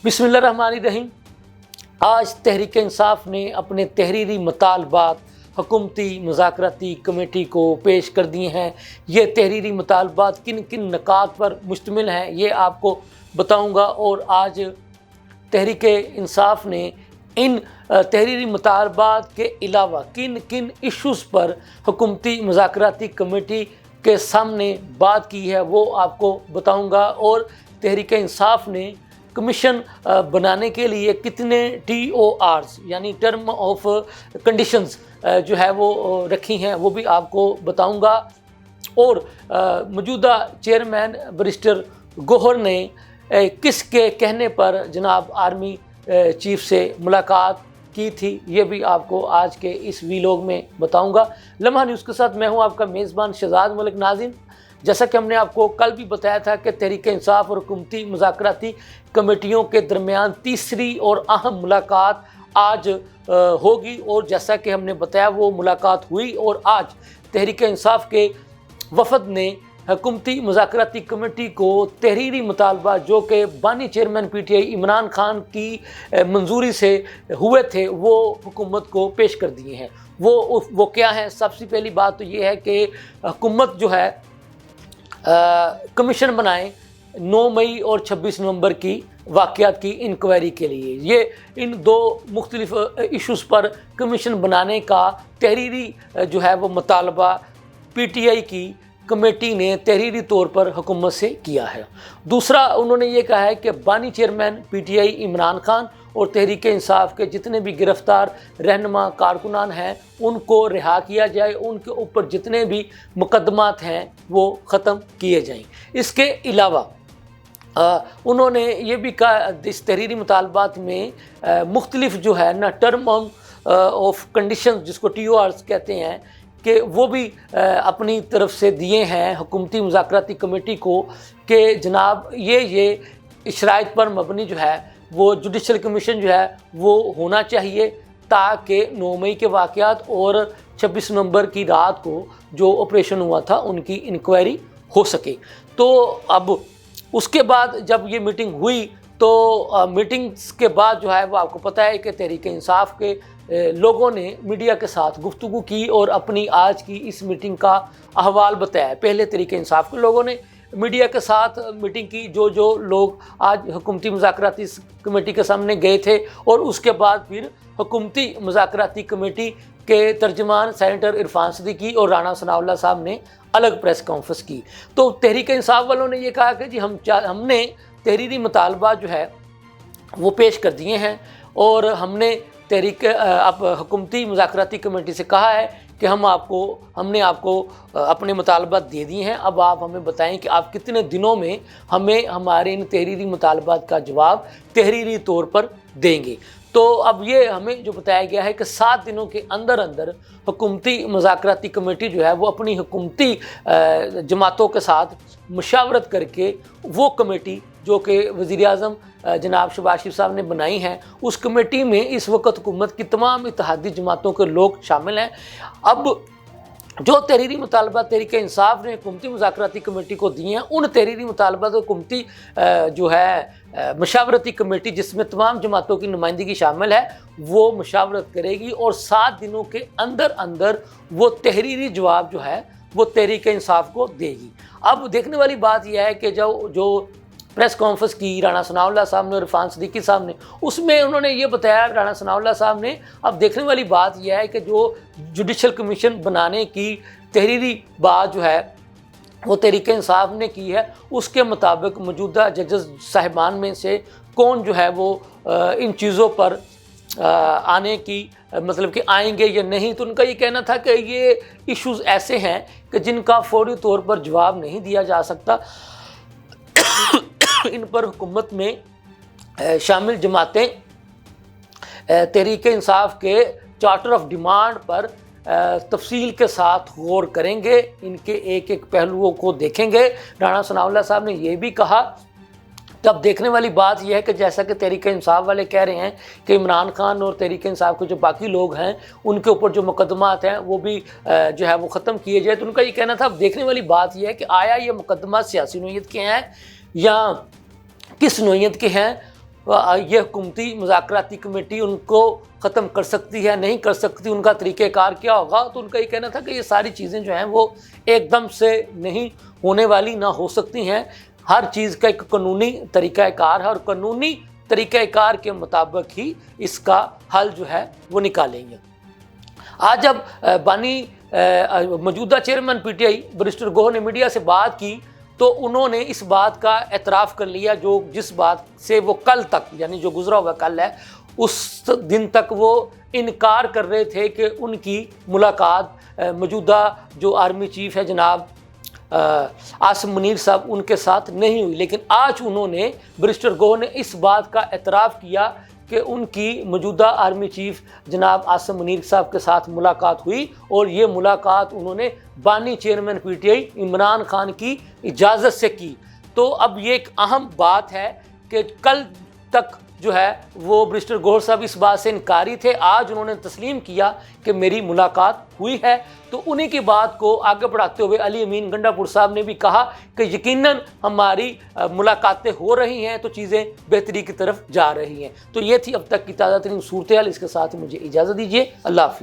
बिस्मिल्लाहिर्रहमानिर्रहीम। आज तहरीक इंसाफ ने अपने तहरीरी मुतालबात हुकूमती मुज़ाकराती कमेटी को पेश कर दिए हैं। ये तहरीरी मुतालबात किन किन नकात पर मुश्तमिल हैं ये आपको बताऊंगा, और आज तहरीक इंसाफ ने इन तहरीरी मुतालबात के अलावा किन किन इश्यूज़ पर हुकूमती मुज़ाकराती कमेटी के सामने बात की है वो आपको बताऊंगा, और तहरीक इंसाफ ने कमीशन बनाने के लिए कितने TORs यानी टर्म ऑफ कंडीशंस जो है वो रखी हैं वो भी आपको बताऊंगा। और मौजूदा चेयरमैन बैरिस्टर गौहर ने किसके कहने पर जनाब आर्मी चीफ से मुलाकात की थी ये भी आपको आज के इस वीलॉग में बताऊंगा। लम्हा न्यूज़ के साथ मैं हूं आपका मेज़बान शहजाद मलिक नाज़िम। जैसा कि हमने आपको कल भी बताया था कि तहरीक इंसाफ और हुकूमती मुज़ाकराती कमेटियों के दरमियान तीसरी और अहम मुलाकात आज होगी, और जैसा कि हमने बताया वो मुलाकात हुई, और आज तहरीक इंसाफ के वफद ने हुकूमती मुज़ाकराती कमेटी को तहरीरी मुतालबा जो कि बानी चेयरमैन PTI इमरान खान की मंजूरी से हुए थे वो हुकूमत को पेश कर दिए हैं। वो क्या है? सबसे पहली बात तो ये है कि हुकूमत जो है कमीशन बनाए 9 मई और 26 नवंबर की वाक़यात की इंक्वायरी के लिए। ये इन दो मुख्तलिफ इश्यूज़ पर कमीशन बनाने का तहरीरी जो है वो मुतालबा PTI की कमेटी ने तहरीरी तौर पर हुकूमत से किया है। दूसरा उन्होंने ये कहा है कि बानी चेयरमैन PTI इमरान खान और तहरीक इंसाफ के जितने भी गिरफ़्तार रहनुमा कारकुनान हैं उनको रिहा किया जाए, उनके ऊपर जितने भी मुकदमात हैं वो ख़त्म किए जाएं। इसके अलावा उन्होंने ये भी कहा इस तहरीरी मुतालबात में मुख्तलिफ जो है ना टर्म ऑफ कंडीशन जिसको TORs कहते हैं कि वो भी अपनी तरफ से दिए हैं हुकूमती मुज़ाकराती कमेटी को कि जनाब ये शराइत पर मबनी जो है वो जुडिशल कमीशन जो है वो होना चाहिए, ताकि 9 मई के वाक़यात और 26 नवंबर की रात को जो ऑपरेशन हुआ था उनकी इंक्वायरी हो सके। तो अब उसके बाद जब ये मीटिंग हुई तो मीटिंग्स के बाद जो है वो आपको पता है कि तहरीक इंसाफ के लोगों ने मीडिया के साथ गुफ्तगू की और अपनी आज की इस मीटिंग का अहवाल बताया। पहले तहरीक इंसाफ के लोगों ने मीडिया के साथ मीटिंग की, जो लोग आज हुकूमती मुज़ाकराती कमेटी के सामने गए थे, और उसके बाद फिर हुकूमती मुज़ाकराती कमेटी के तर्जमान सेनेटर इरफान सिद्दीकी और राणा सनाउल्लाह साहब ने अलग प्रेस कॉन्फ्रेंस की। तो तहरीक इंसाफ वालों ने ये कहा कि जी हमने तहरीरी मुतालबा जो है वो पेश कर दिए हैं, और हमने अब हुकूमती मुज़ाकराती कमेटी से कहा है कि हमने आपको अपने मुतालबात दे दिए हैं। अब आप हमें बताएं कि आप कितने दिनों में हमें हमारे इन तहरीरी मुतालबात का जवाब तहरीरी तौर पर देंगे। तो अब ये हमें जो बताया गया है कि 7 दिनों के अंदर अंदर हुकूमती मुज़ाकराती कमेटी जो है वो अपनी हुकूमती जमातों के साथ मुशावरत करके वो कमेटी जो कि वज़ीर-ए-आज़म जनाब शहबाज शरीफ साहब ने बनाई हैं, उस कमेटी में इस वक्त हुकूमत की तमाम इत्तेहादी जमातों के लोग शामिल हैं। अब जो तहरीरी मुतालबा तहरीक इंसाफ ने हुकूमती मुज़ाकराती कमेटी को दिए हैं उन तहरीरी मुतालबा तो हुकूमती जो है मशावरती कमेटी जिसमें तमाम जमातों की नुमाइंदगी शामिल है वो मशावरत करेगी, और 7 दिनों के अंदर अंदर वो तहरीरी जवाब जो है वो तहरीक इंसाफ को देगी। अब देखने वाली बात यह है कि जो प्रेस कॉन्फ्रेंस की राणा सनाउल्लाह साहब ने और इरफान सिद्दीकी साहब ने, उसमें उन्होंने ये बताया राणा सनाउल्लाह साहब ने, अब देखने वाली बात यह है कि जो जुडिशल कमीशन बनाने की तहरीरी बात जो है वो तहरीक इंसाफ ने की है, उसके मुताबिक मौजूदा जजेस साहिबान में से कौन जो है वो इन चीज़ों पर आने की मतलब कि आएंगे या नहीं। तो उनका ये कहना था कि ये इश्यूज़ ऐसे हैं कि जिनका फौरी तौर पर जवाब नहीं दिया जा सकता। इन पर हुकूमत में शामिल जमातें तहरीक इंसाफ के चार्टर ऑफ डिमांड पर तफसील के साथ गौर करेंगे, इनके एक एक पहलुओं को देखेंगे। राणा सनाउल्लाह साहब ने यह भी कहा कि अब देखने वाली बात यह है कि जैसा कि तहरीक इंसाफ वाले कह रहे हैं कि इमरान खान और तहरीक इंसाफ के जो बाकी लोग हैं उनके ऊपर जो मुकदमात हैं वो भी जो है वो ख़त्म किए जाए। तो उनका ये कहना था अब देखने वाली बात यह है कि आया ये मुकदमा सियासी नोयत के हैं या किस नोयत के हैं, یہ حکومتی مذاکراتی کمیٹی ان کو ختم کر سکتی ہے نہیں کر سکتی، ان کا طریقہ کار کیا ہوگا، تو ان کا یہ کہنا تھا کہ یہ ساری چیزیں جو ہیں وہ ایک دم سے نہیں ہونے والی، نہ ہو سکتی ہیں، ہر چیز کا ایک قانونی طریقہ کار ہے اور قانونی طریقہ کار کے مطابق ہی اس کا حل جو ہے وہ نکالیں گے۔ آج جب بانی موجودہ چیئرمین پی ٹی آئی برسٹر گوہر نے میڈیا سے بات کی تو انہوں نے اس بات کا اعتراف کر لیا جس بات سے وہ کل تک، یعنی جو گزرا ہوا کل ہے، اس دن تک وہ انکار کر رہے تھے کہ ان کی ملاقات موجودہ جو آرمی چیف ہے جناب عاصم منیر صاحب ان کے ساتھ نہیں ہوئی، لیکن آج انہوں نے برسٹر گوہر نے اس بات کا اعتراف کیا کہ ان کی موجودہ آرمی چیف جناب عاصم منیر صاحب کے ساتھ ملاقات ہوئی، اور یہ ملاقات انہوں نے بانی chairman P T I Imran Khan کی اجازت سے کی۔ تو اب یہ ایک اہم بات ہے کہ کل تک جو ہے وہ برسٹر گوہر صاحب اس بات سے انکاری تھے، آج انہوں نے تسلیم کیا کہ میری ملاقات ہوئی ہے۔ تو انہی کی بات کو آگے بڑھاتے ہوئے علی امین گنڈا پور صاحب نے بھی کہا کہ یقیناً ہماری ملاقاتیں ہو رہی ہیں تو چیزیں بہتری کی طرف جا رہی ہیں۔ تو یہ تھی اب تک کی تازہ ترین صورتحال، اس کے ساتھ مجھے اجازت دیجیے، اللہ حافظ۔